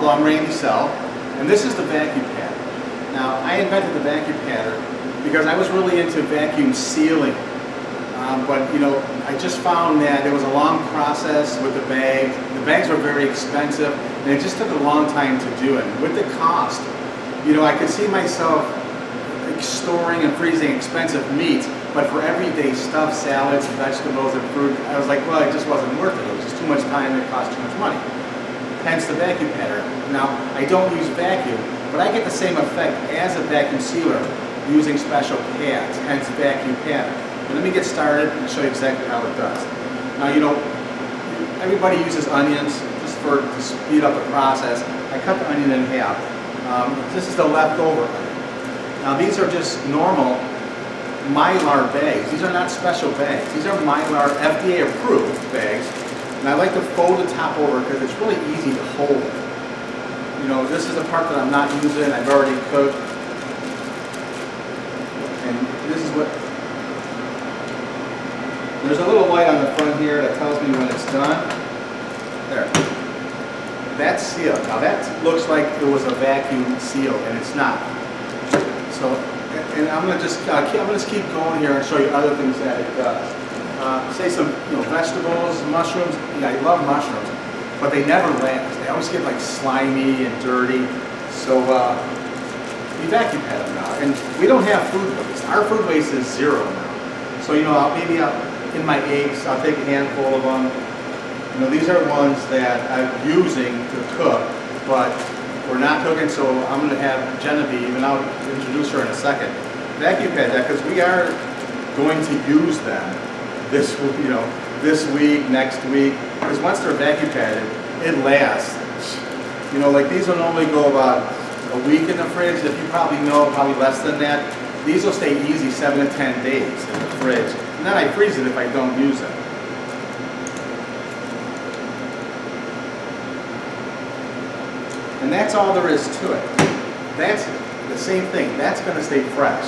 Hello, I'm Randy Sell, and this is the VacuPadder. Now, I invented the VacuPadder because I was really into vacuum sealing, but you know, I just found that there was a long process with the bags. The bags were very expensive, and it just took a long time to do it. With the cost, you know, I could see myself storing and freezing expensive meats, but for everyday stuff, salads, and vegetables, and fruit, I was like, well, it just wasn't worth it. It was just too much time and it cost too much money. Hence the VacuPadder. Now, I don't use vacuum, but I get the same effect as a vacuum sealer using special pads, hence VacuPadder. But let me get started and show you exactly how it does. Now, you know, everybody uses onions just to speed up the process. I cut the onion in half. This is the leftover onion. Now, these are just normal Mylar bags. These are not special bags. These are Mylar FDA approved bags. And I like to fold the top over because it's really easy to hold it. You know, this is the part that I'm not using. I've already cooked. And this is what... There's a little light on the front here that tells me when it's done. There. That's sealed. Now that looks like it was a vacuum seal, and it's not. So, and I'm going to just keep going here and show you other things that it does. Say some, you know, vegetables, mushrooms. Yeah, I love mushrooms, but they never last. They always get like slimy and dirty. So we vacuum pad them now, and we don't have food waste. Our food waste is zero now. So you know, maybe in my eggs, I'll take a handful of them. You know, these are ones that I'm using to cook, but we're not cooking. So I'm going to have Genevieve, and I'll introduce her in a second, vacuum pad that because we are going to use them this week, next week, because once they're vacuum padded, it lasts. You know, like these will normally go about a week in the fridge. If you probably know, probably less than that. These will stay easy 7 to 10 days in the fridge. And then I freeze it if I don't use it. And that's all there is to it. That's the same thing. That's going to stay fresh.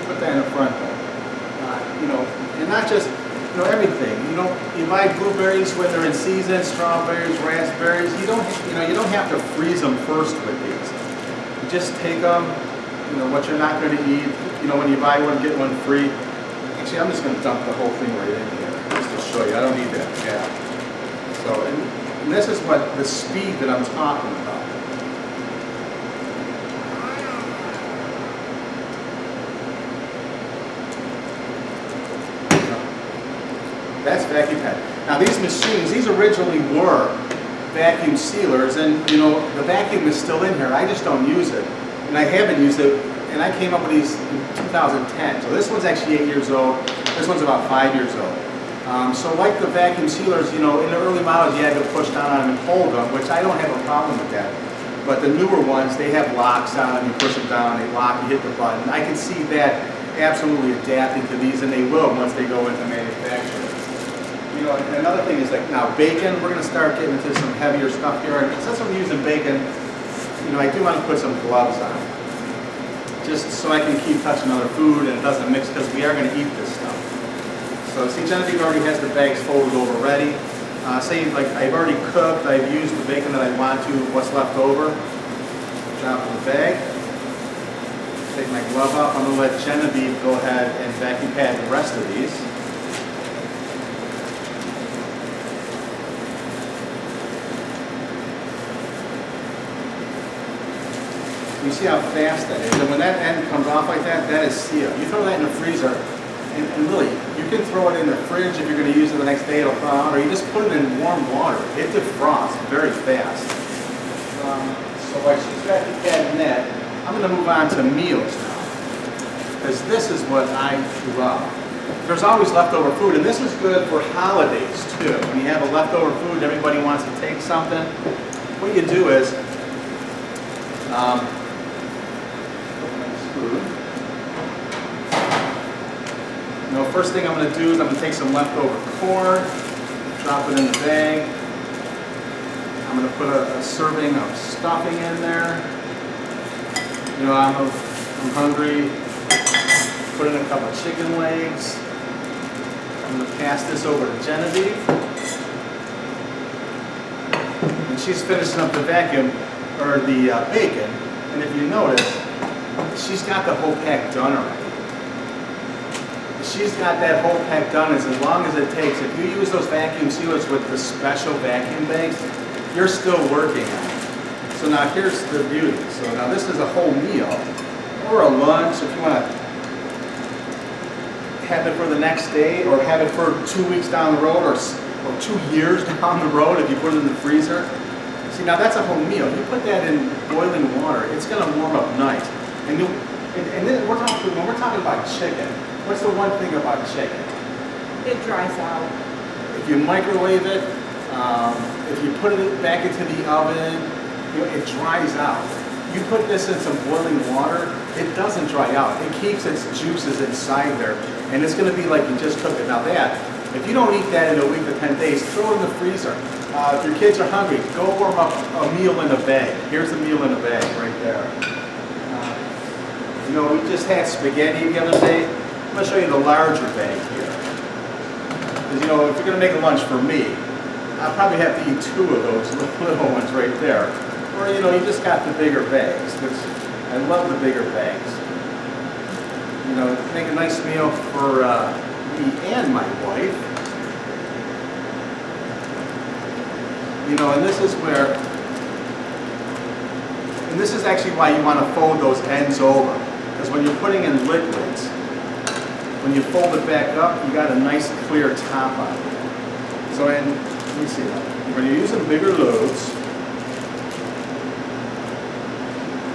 Put that in the front though. You know, and not just, you know, everything. You buy blueberries when they're in season, strawberries, raspberries. You don't have to freeze them first with these. You just take them. You know what you're not going to eat. You know, when you buy one, get one free. Actually, I'm just going to dump the whole thing right in here just to show you. I don't need that cap. So, and this is what the speed that I'm talking about. That's VacuPadder. Now these machines, these originally were vacuum sealers, and you know, the vacuum is still in here. I just don't use it. And I haven't used it, and I came up with these in 2010. So this one's actually 8 years old. This one's about 5 years old. So like the vacuum sealers, you know, in the early models you had to push down on them and hold them, which I don't have a problem with that. But the newer ones, they have locks on them. You push them down, they lock, you hit the button. I can see that absolutely adapting to these, and they will once they go into manufacturing. You know, and another thing is like now bacon, we're going to start getting into some heavier stuff here. And since I'm using bacon, you know, I do want to put some gloves on, just so I can keep touching other food and it doesn't mix, because we are going to eat this stuff. So see, Genevieve already has the bags folded over ready. Say like I've already cooked, I've used the bacon that I want to, what's left over, drop in the bag. Take my glove off. I'm going to let Genevieve go ahead and vacuum pad the rest of these. You see how fast that is, and when that end comes off like that, that is sealed. You throw that in the freezer, and really, you can throw it in the fridge if you're going to use it the next day, it'll thaw out, or you just put it in warm water. It defrosts very fast. So while she's vacuum padding that, I'm going to move on to meals now, because this is what I love. There's always leftover food, and this is good for holidays too. When you have a leftover food, everybody wants to take something. What you do is, you know, first thing I'm going to do is I'm going to take some leftover corn, drop it in the bag. I'm going to put a serving of stuffing in there. You know, I'm hungry. Put in a couple of chicken legs. I'm going to pass this over to Genevieve. And she's finishing up the vacuum, or the bacon, and if you notice, she's got the whole pack done already. She's got that whole pack done as long as it takes. If you use those vacuum sealers with the special vacuum bags, you're still working on it. So now here's the beauty. So now this is a whole meal or a lunch if you want to have it for the next day or have it for 2 weeks down the road or 2 years down the road if you put it in the freezer. See, now that's a whole meal. You put that in boiling water, it's going to warm up nice. And then when we're talking about chicken, what's the one thing about chicken? It dries out. If you microwave it, if you put it back into the oven, it dries out. You put this in some boiling water, it doesn't dry out. It keeps its juices inside there, and it's going to be like you just cooked it. Now that, if you don't eat that in a week to 10 days, throw it in the freezer. If your kids are hungry, go warm up a meal in a bag. Here's a meal in a bag right there. You know, we just had spaghetti the other day. I'm going to show you the larger bag here. Because, you know, if you're going to make a lunch for me, I'll probably have to eat 2 of those little ones right there. Or, you know, you just got the bigger bags, which I love the bigger bags. You know, make a nice meal for me and my wife. You know, and this is actually why you want to fold those ends over. Because when you're putting in liquids, when you fold it back up, you got a nice clear top on it. So, let me see that. When you're using bigger loads,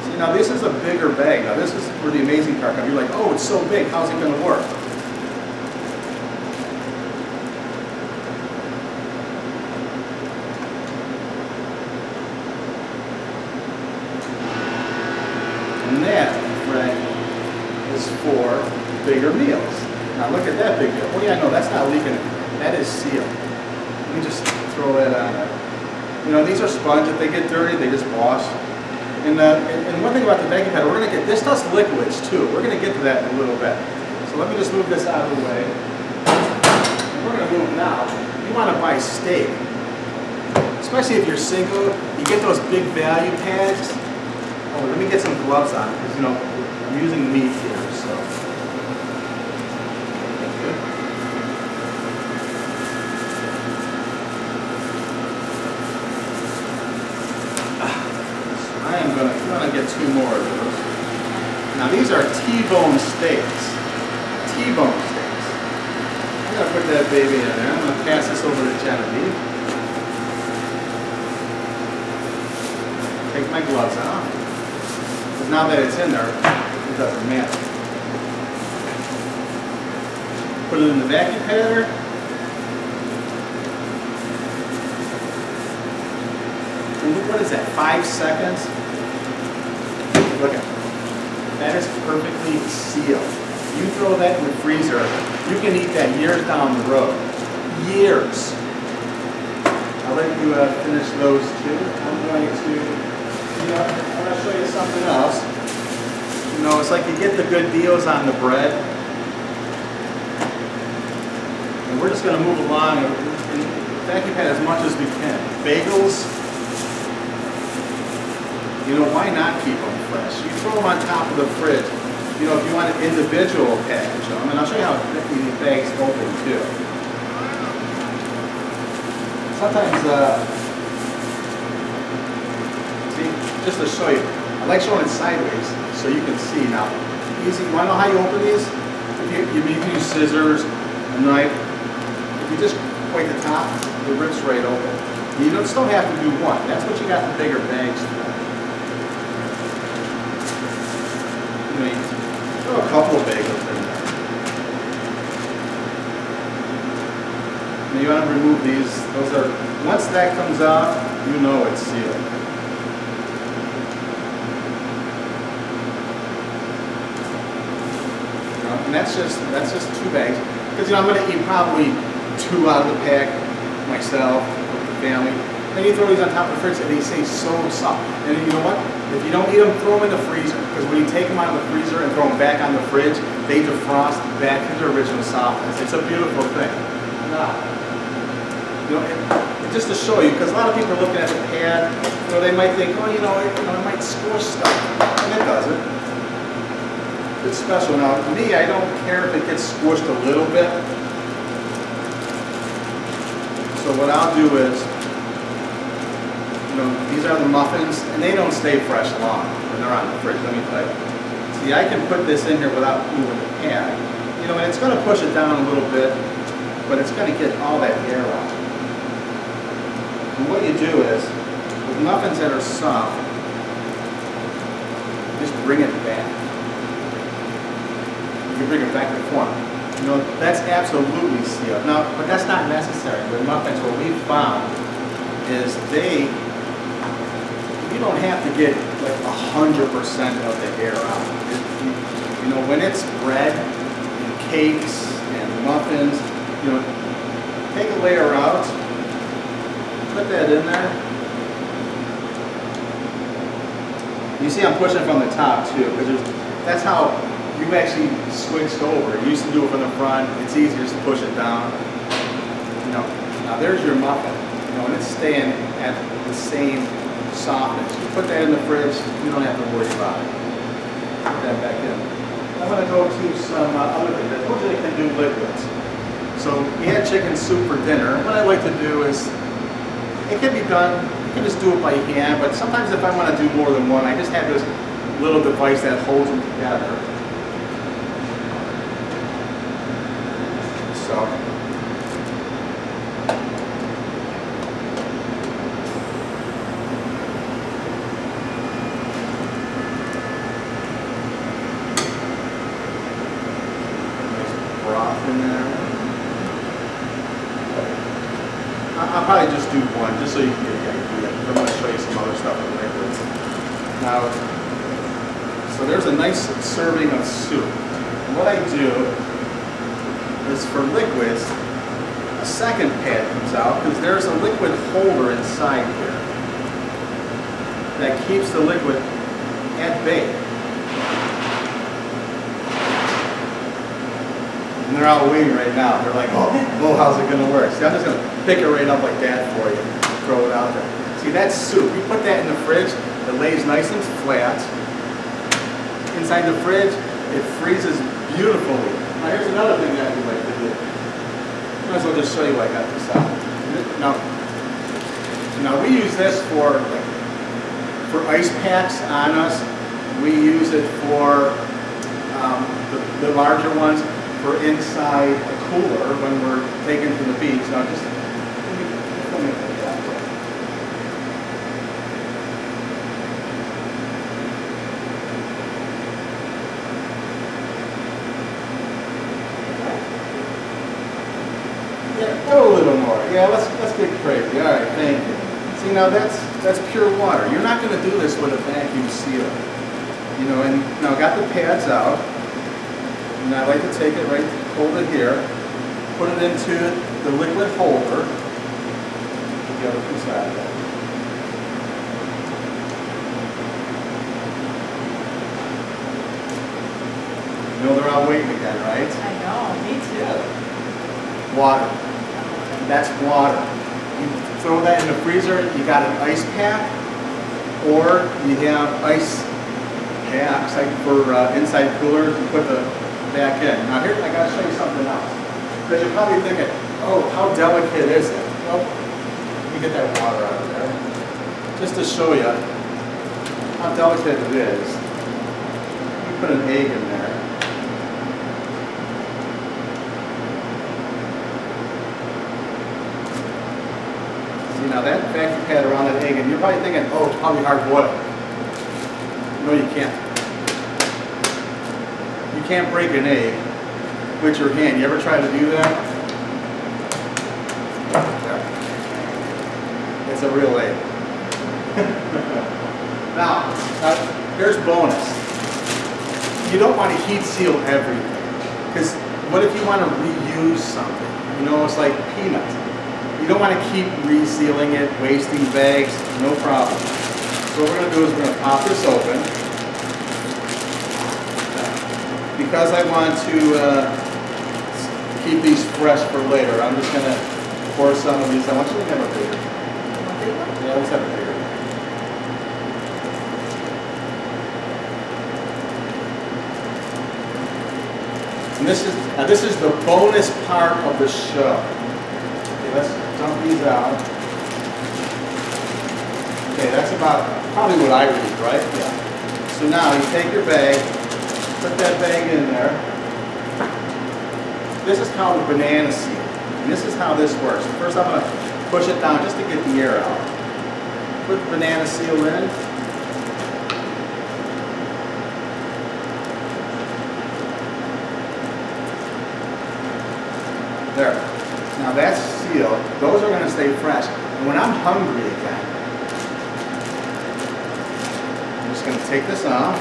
see now this is a bigger bag. Now this is where the amazing part comes. You're like, oh, it's so big, how's it going to work? And that, right, is for bigger meals. Now look at that big deal. Oh yeah, no, that's not leaking. That is sealed. Let me just throw that on there. You know, these are sponge. If they get dirty, they just wash. And one thing about the VacuPadder, this does liquids too. We're going to get to that in a little bit. So let me just move this out of the way. And we're going to move now. You want to buy steak. Especially if you're single, you get those big value pads. Oh, let me get some gloves on because, you know, I'm using meat here, so. I'm gonna get 2 more of those. Now these are T-bone steaks. T-bone steaks. I'm gonna put that baby in there. I'm gonna pass this over to Genevieve. Take my gloves off. Because now that it's in there, it doesn't matter. Put it in the VacuPadder. What is that, 5 seconds? Look at that. Is perfectly sealed. You throw that in the freezer, you can eat that years down the road. Years. I'll let you finish those 2. I'm going to, I'm going to show you something else. You know, it's like you get the good deals on the bread. And we're just going to move along and vacuum as much as we can. Bagels. You know, why not keep them fresh? You throw them on top of the fridge. You know, if you want an individual package them, and I'll show you how these bags open too. Sometimes, see, just to show you, I like showing it sideways so you can see. Now, easy. You want to know how you open these? You can use scissors, a knife. If you just point the top, it rips right open. You just don't have to do one. That's what you got the bigger bags for. Throw a couple of bagels in there. And you want to remove these. Those are, once that comes out, you know it's sealed. And that's just 2 bags. Because, you know, I'm going to eat probably 2 out of the pack myself with the family. Then you throw these on top of the fridge and they stay so soft. And you know what? If you don't eat them, throw them in the freezer. Because when you take them out of the freezer and throw them back on the fridge, they defrost back to their original softness. It's a beautiful thing. Now, you know, just to show you, because a lot of people are looking at the pad, they might think, oh, it might squish stuff, and it doesn't. It's special. Now, me, I don't care if it gets squished a little bit. So what I'll do is, these are the muffins, and they don't stay fresh long when they're on the fridge. Let me tell you. See, I can put this in here without moving the pad. And it's going to push it down a little bit, but it's going to get all that air out. And what you do is, with muffins that are soft, just bring it back. You bring it back to form. That's absolutely sealed. Now, but that's not necessary. With muffins, what we've found is you don't have to get like 100% of the air out. When it's bread and cakes and muffins, take a layer out, put that in there. You see I'm pushing from the top too, because that's how you actually switched over. You used to do it from the front. It's easier just to push it down. Now there's your muffin. And it's staying at the same softness. You put that in the fridge, you don't have to worry about it. Put that back in. I'm going to go to some other things. I told you they can do liquids. So we had chicken soup for dinner. What I like to do is, it can be done, you can just do it by hand, but sometimes if I want to do more than one, I just have this little device that holds them together. So, in there. I'll probably just do one, just so you can get the idea. I'm going to show you some other stuff in liquids. Now, so there's a nice serving of soup. And what I do is for liquids, a second pad comes out because there's a liquid holder inside here that keeps the liquid at bay. And they're all waiting right now. They're like, oh, how's it going to work? See, I'm just going to pick it right up like that for you. Throw it out there. See, that's soup. You put that in the fridge, it lays nice and flat. Inside the fridge, it freezes beautifully. Now, here's another thing that we like to do. Might as well just show you why I got this out. Now we use this for ice packs on us. We use it for the larger ones. For inside a cooler when we're taken to the beach. Now just let me put that way. Yeah, go a little more. Yeah, let's get crazy. All right, thank you. See, now that's pure water. You're not going to do this with a vacuum sealer. And now I got the pads out. And I like to take it right, hold it here, put it into the liquid holder, the other side of it. They're all waiting again, right? I know, me too. Water. That's water. You throw that in the freezer, you got an ice pack, or you have ice packs like for inside coolers, you put the back in. Now here, I gotta show you something else. Because you're probably thinking, oh, how delicate is it? Well, let me get that water out of there. Just to show you how delicate it is. You put an egg in there. See, now that VacuPadder around that egg, and you're probably thinking, oh, it's probably hard boiled. No, you can't. You can't break an egg with your hand. You ever try to do that? It's a real egg. Now, here's bonus. You don't want to heat seal everything. Because what if you want to reuse something? It's like peanuts. You don't want to keep resealing it, wasting bags, no problem. So what we're going to do is we're going to pop this open. Because I want to keep these fresh for later, I'm just going to pour some of these. I want you to have a bigger. Want big one? Yeah, let's have a bigger. And this is the bonus part of the show. Okay, let's dump these out. Okay, that's about probably what I would eat, right? Yeah. So now you take your bag, put that bag in there. This is called a banana seal. And this is how this works. First I'm going to push it down just to get the air out. Put the banana seal in. There. Now that's sealed. Those are going to stay fresh. And when I'm hungry again, I'm just going to take this off.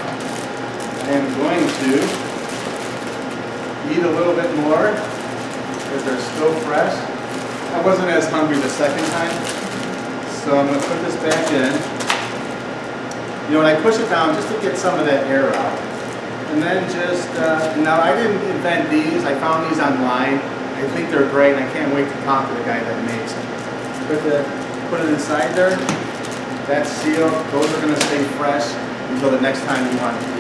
I am going to eat a little bit more because they're still fresh. I wasn't as hungry the second time, so I'm going to put this back in. You know, when I push it down just to get some of that air out. And then just, now I didn't invent these, I found these online. I think they're great and I can't wait to talk to the guy that makes them. Put it inside there, that's sealed. Those are going to stay fresh until the next time you want to eat.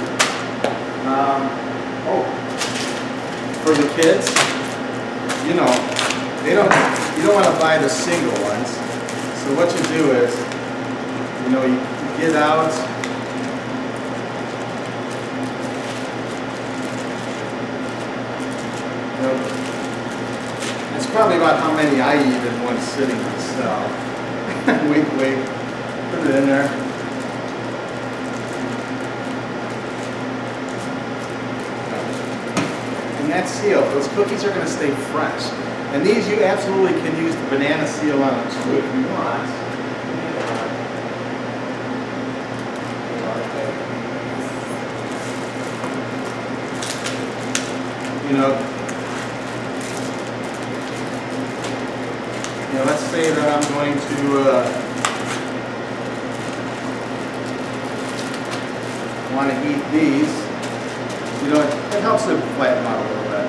For the kids, you know, you don't want to buy the single ones. So what you do is, you know, you get out, you know, that's probably about how many I eat in one sitting myself. Wink, wink, put it in there. And that's sealed. Those cookies are going to stay fresh. And these you absolutely can use the banana seal on them too if you want. You know, let's say that I'm going to want to eat these. You know, it helps to flatten them out a little bit.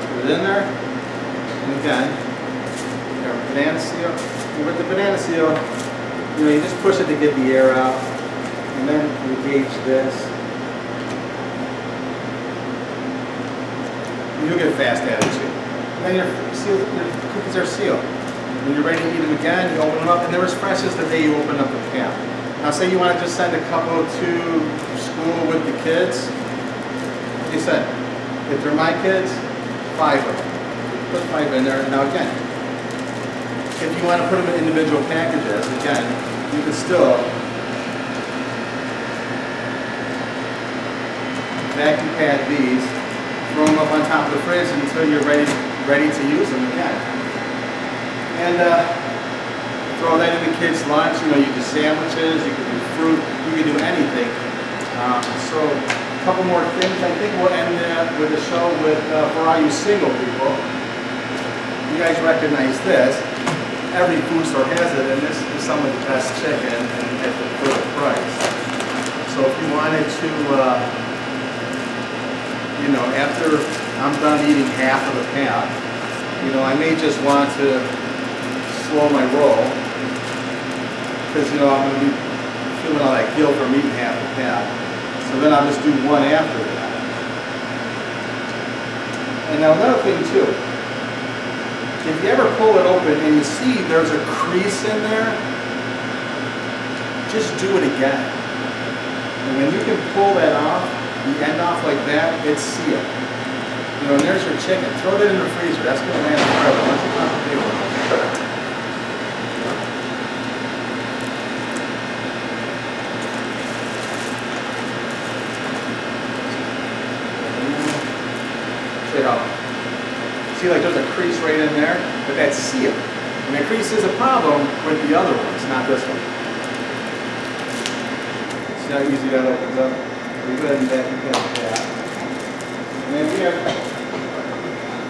Put it in there, and again, banana seal. With the banana seal, you know, you just push it to get the air out, and then engage this. You'll get fast at it too. And then your cookies are sealed. When you're ready to eat them again, you open them up, and they're as fresh as the day you open up the pan. Now say you want to just send a couple to school with the kids. Like I said, if they're my kids, 5 of them. Put 5 in there. Now again, if you want to put them in individual packages, again, you can still vacuum pad these. Throw them up on top of the fridge until you're ready to use them again. And throw that in the kids' lunch. You know, you do sandwiches, you can do fruit, you can do anything. So a couple more things. I think we'll end with the show with, for all you single people, you guys recognize this. Every food store has it, and this is some of the best chicken at the perfect price. So if you wanted to, you know, after I'm done eating half of the pan, you know, I may just want to slow my roll because, you know, I'm going to be feeling all that guilt from eating half the pan. So then I'll just do one after that. And now another thing too, if you ever pull it open and you see there's a crease in there, just do it again. And when you can pull that off, the end off like that, it's sealed. You know, and there's your chicken. Throw that in the freezer. That's going to last forever. Once it's on the table. See, like there's a crease right in there, but that's sealed. And the crease is a problem with the other ones, not this one. See how easy that opens up? We go ahead and vacuum pad that. And then we have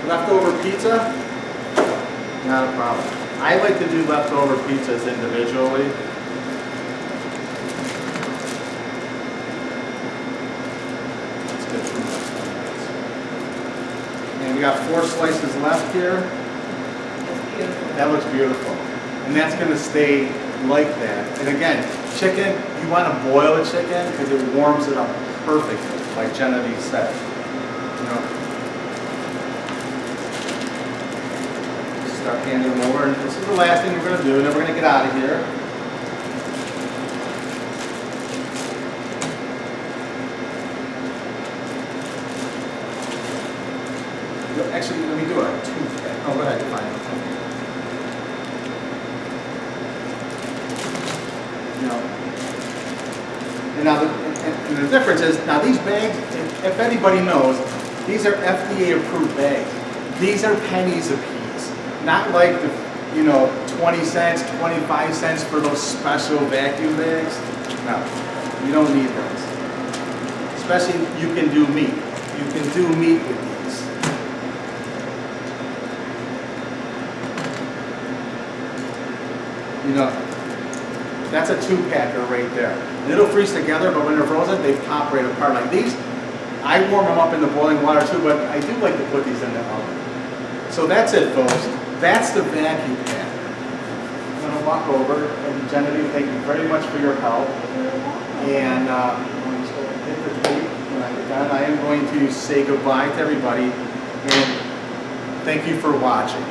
leftover pizza, not a problem. I like to do leftover pizzas individually. Let's get through this. And we got 4 slices left here. It's beautiful. That looks beautiful. And that's gonna stay like that. And again, chicken, you wanna boil the chicken because it warms it up perfectly, like Genevieve said. You know, start handing them over, and this is the last thing we're gonna do, and then we're gonna get out of here. Actually, let me do a toothpick. Oh, go ahead, fine. You know, and now the difference is, now these bags, if anybody knows, these are FDA approved bags. These are pennies a piece, not like the, you know, 20 cents, 25 cents for those special vacuum bags. No, you don't need those. Especially, you can do meat. You can do meat with these. You know, that's a 2-packer right there. And it'll freeze together, but when they're frozen, they pop right apart. Like these, I warm them up in the boiling water too, but I do like to put these in the oven. So that's it, folks. That's the VacuPadder. I'm gonna walk over, and Genevieve, thank you very much for your help. And I'm going to hit the tape when I get done. I am going to say goodbye to everybody, and thank you for watching.